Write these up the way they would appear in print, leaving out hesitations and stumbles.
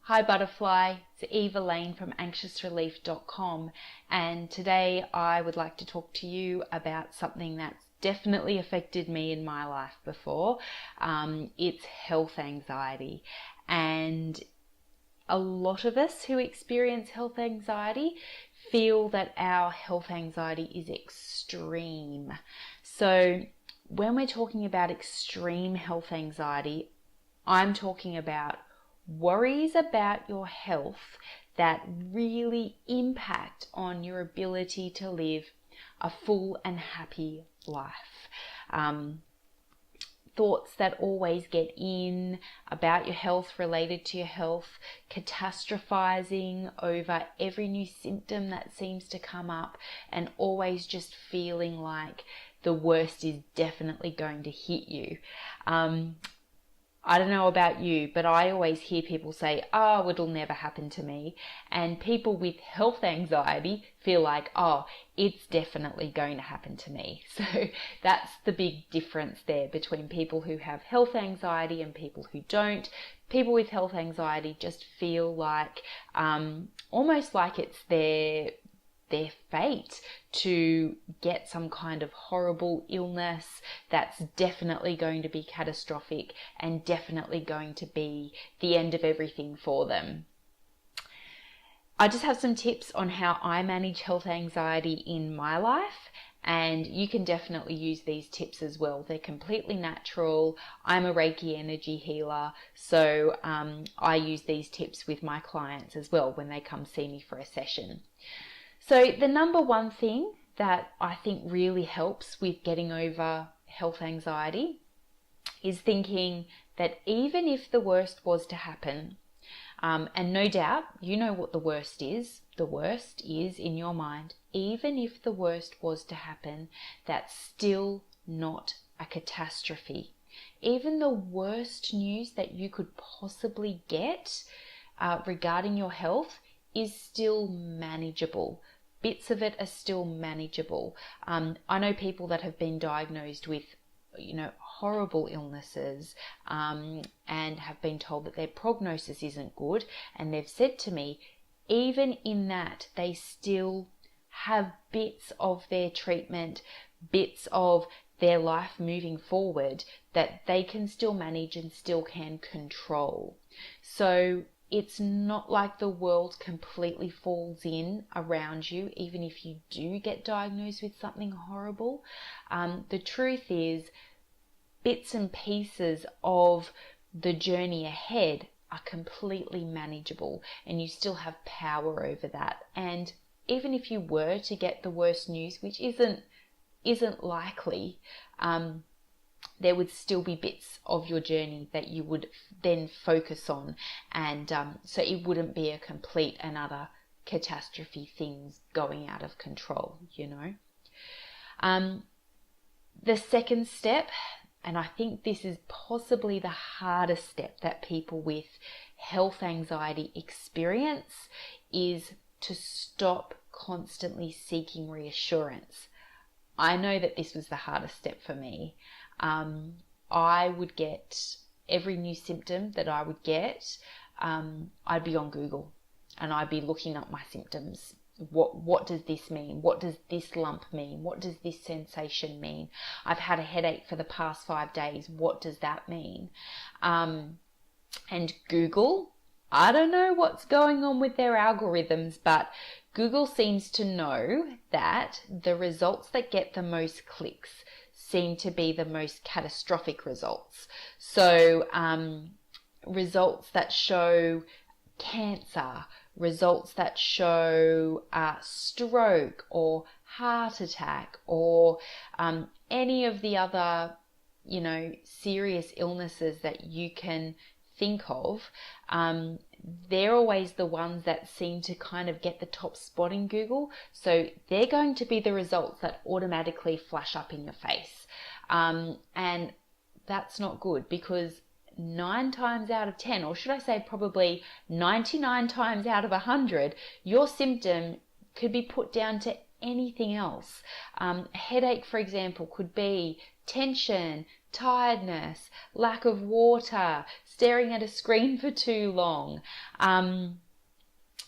Hi Butterfly, it's Eva Lane from anxiousrelief.com, and today I would like to talk to you about something that's definitely affected me in my life before. It's health anxiety, and a lot of us who experience health anxiety feel that our health anxiety is extreme. So when we're talking about extreme health anxiety, I'm talking about worries about your health that really impact on your ability to live a full and happy life. Thoughts that always get in about your health, related to your health, catastrophizing over every new symptom that seems to come up, and always just feeling like the worst is definitely going to hit you. I don't know about you, but I always hear people say, oh, it'll never happen to me. And people with health anxiety feel like, oh, it's definitely going to happen to me. So that's the big difference there between people who have health anxiety and people who don't. People with health anxiety just feel like, almost like it's their fate to get some kind of horrible illness that's definitely going to be catastrophic and definitely going to be the end of everything for them. I just have some tips on how I manage health anxiety in my life, and you can definitely use these tips as well. They're completely natural. I'm a Reiki energy healer, so I use these tips with my clients as well when they come see me for a session. So the number one thing that I think really helps with getting over health anxiety is thinking that even if the worst was to happen, and no doubt you know what the worst is in your mind, even if the worst was to happen, that's still not a catastrophe. Even the worst news that you could possibly get regarding your health is still manageable. Bits of it are still manageable. I know people that have been diagnosed with, horrible illnesses, and have been told that their prognosis isn't good. And they've said to me, even in that, they still have bits of their treatment, bits of their life moving forward that they can still manage and still can control. So it's not like the world completely falls in around you, even if you do get diagnosed with something horrible. The truth is, bits and pieces of the journey ahead are completely manageable, and you still have power over that. And even if you were to get the worst news, which isn't likely, there would still be bits of your journey that you would then focus on, and so it wouldn't be a complete and utter catastrophe, things going out of control, The second step, and I think this is possibly the hardest step that people with health anxiety experience, is to stop constantly seeking reassurance. I know that this was the hardest step for me. I would get every new symptom that I would get, I'd be on Google and I'd be looking up my symptoms. What does this mean? What does this lump mean? What does this sensation mean? I've had a headache for the past 5 days. What does that mean? And Google, I don't know what's going on with their algorithms, but Google seems to know that the results that get the most clicks seem to be the most catastrophic results. So results that show cancer, results that show stroke or heart attack, or any of the other, serious illnesses that you can think of, they're always the ones that seem to kind of get the top spot in Google. So they're going to be the results that automatically flash up in your face. And that's not good, because 9 times out of 10, or should I say probably 99 times out of 100, your symptom could be put down to anything else. Headache, for example, could be tension, tiredness, lack of water, staring at a screen for too long.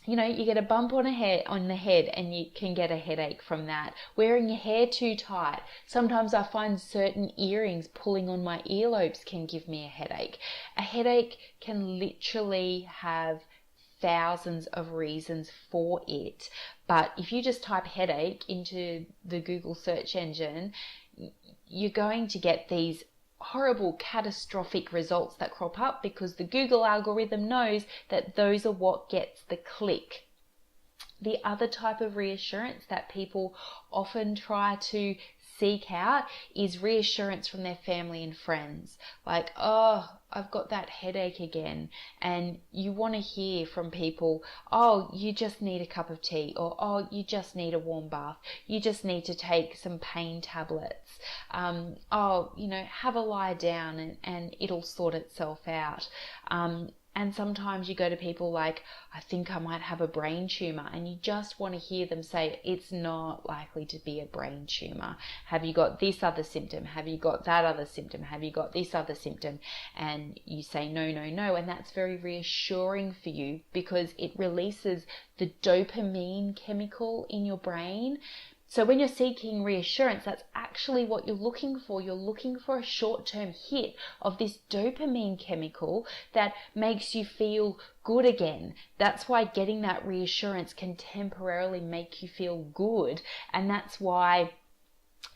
You get a bump on the head and you can get a headache from that. Wearing your hair too tight. Sometimes I find certain earrings pulling on my earlobes can give me a headache. A headache can literally have thousands of reasons for it. But if you just type headache into the Google search engine, you're going to get these horrible catastrophic results that crop up because the Google algorithm knows that those are what gets the click. The other type of reassurance that people often try to seek out is reassurance from their family and friends. Like, oh, I've got that headache again. And you want to hear from people, oh, you just need a cup of tea, or oh, you just need a warm bath. You just need to take some pain tablets. Have a lie down and it'll sort itself out. And sometimes you go to people like, I think I might have a brain tumor, and you just want to hear them say, it's not likely to be a brain tumor. Have you got this other symptom? Have you got that other symptom? Have you got this other symptom? And you say, no, no, no. And that's very reassuring for you because it releases the dopamine chemical in your brain. So when you're seeking reassurance, that's actually what you're looking for. You're looking for a short-term hit of this dopamine chemical that makes you feel good again. That's why getting that reassurance can temporarily make you feel good. And that's why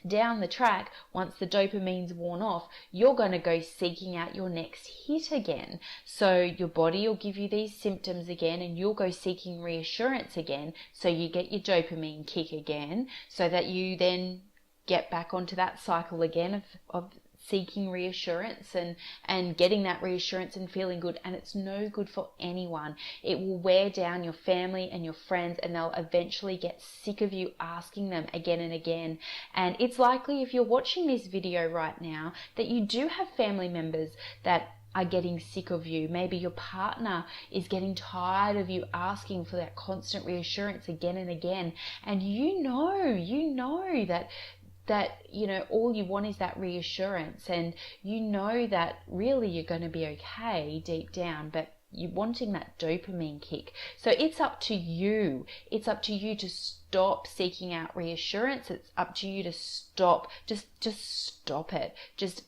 down the track, once the dopamine's worn off, you're going to go seeking out your next hit again. So your body will give you these symptoms again and you'll go seeking reassurance again. So you get your dopamine kick again so that you then get back onto that cycle again of seeking reassurance and getting that reassurance and feeling good. And it's no good for anyone. It will wear down your family and your friends, and they'll eventually get sick of you asking them again and again. And it's likely, if you're watching this video right now, that you do have family members that are getting sick of you. Maybe your partner is getting tired of you asking for that constant reassurance again and again. And you know that all you want is that reassurance, and you know that really you're going to be okay deep down, but you're wanting that dopamine kick. So it's up to you. It's up to you to stop seeking out reassurance. It's up to you to stop. Just stop it. Just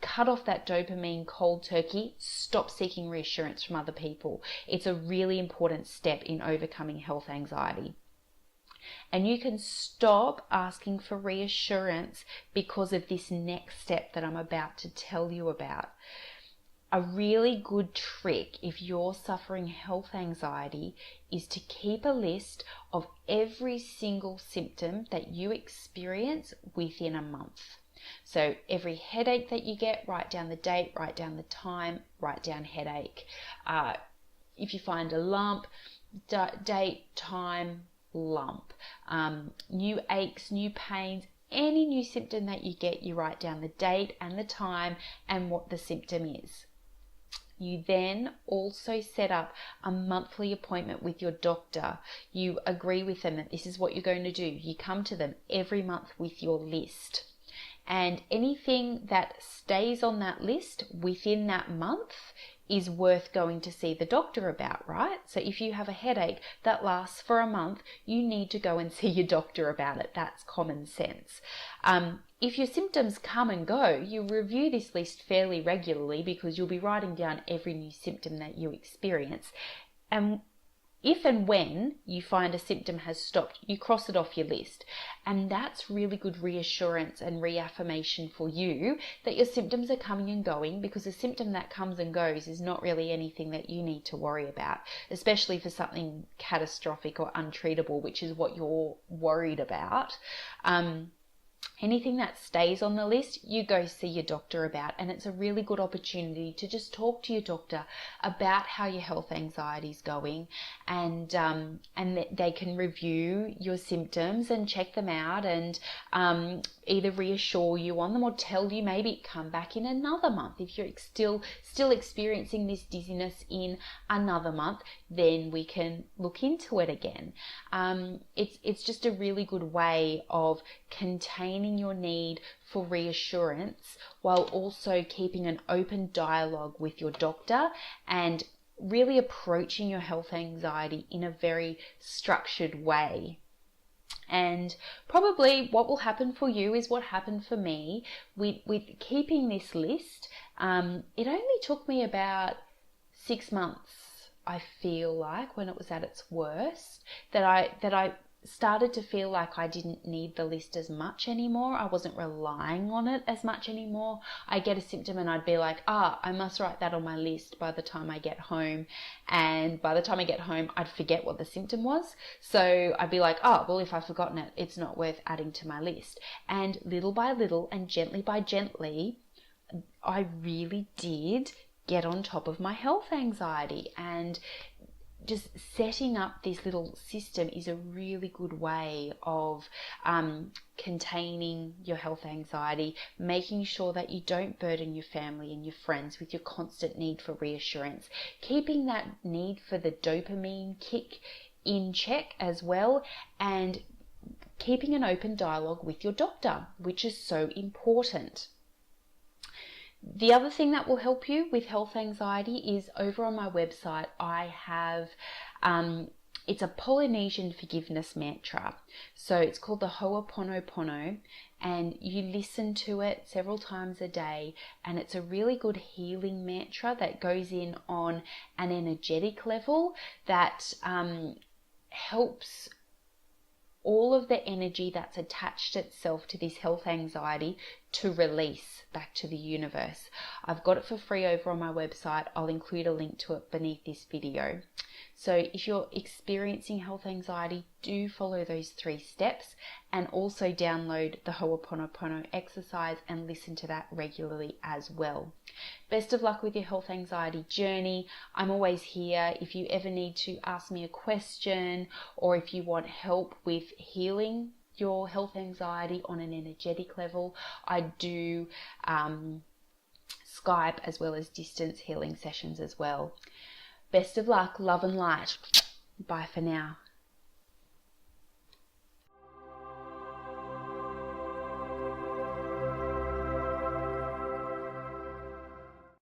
cut off that dopamine cold turkey. Stop seeking reassurance from other people. It's a really important step in overcoming health anxiety. And you can stop asking for reassurance because of this next step that I'm about to tell you about. A really good trick if you're suffering health anxiety is to keep a list of every single symptom that you experience within a month. So every headache that you get, write down the date, write down the time, write down headache. If you find a lump, date, time, lump. New aches, new pains, any new symptom that you get, you write down the date and the time and what the symptom is. You then also set up a monthly appointment with your doctor. You agree with them that this is what you're going to do. You come to them every month with your list. And anything that stays on that list within that month is worth going to see the doctor about, right? So if you have a headache that lasts for a month, you need to go and see your doctor about it. That's common sense. If your symptoms come and go, you review this list fairly regularly because you'll be writing down every new symptom that you experience. And if and when you find a symptom has stopped, you cross it off your list. And that's really good reassurance and reaffirmation for you that your symptoms are coming and going, because a symptom that comes and goes is not really anything that you need to worry about, especially for something catastrophic or untreatable, which is what you're worried about. Anything that stays on the list, you go see your doctor about, and it's a really good opportunity to just talk to your doctor about how your health anxiety is going, and they can review your symptoms and check them out and either reassure you on them or tell you maybe come back in another month. If you're still experiencing this dizziness in another month, then we can look into it again. It's just a really good way of containing your need for reassurance while also keeping an open dialogue with your doctor and really approaching your health anxiety in a very structured way. And probably what will happen for you is what happened for me with keeping this list. It only took me about 6 months, I feel like, when it was at its worst, that I started to feel like I didn't need the list as much anymore. I wasn't relying on it as much anymore. I get a symptom and I'd be like, I must write that on my list by the time I get home. And by the time I get home, I'd forget what the symptom was. So I'd be like, well, if I've forgotten it, it's not worth adding to my list. And little by little and gently by gently, I really did get on top of my health anxiety. And just setting up this little system is a really good way of containing your health anxiety, making sure that you don't burden your family and your friends with your constant need for reassurance, keeping that need for the dopamine kick in check as well, and keeping an open dialogue with your doctor, which is so important. The other thing that will help you with health anxiety is over on my website, I have, it's a Polynesian forgiveness mantra. So it's called the Ho'oponopono, and you listen to it several times a day, and it's a really good healing mantra that goes in on an energetic level that helps all of the energy that's attached itself to this health anxiety to release back to the universe. I've got it for free over on my website. I'll include a link to it beneath this video. So if you're experiencing health anxiety, do follow those 3 steps and also download the Ho'oponopono exercise and listen to that regularly as well. Best of luck with your health anxiety journey. I'm always here if you ever need to ask me a question or if you want help with healing your health anxiety on an energetic level. I do Skype as well as distance healing sessions as well. Best of luck, love and light. Bye for now.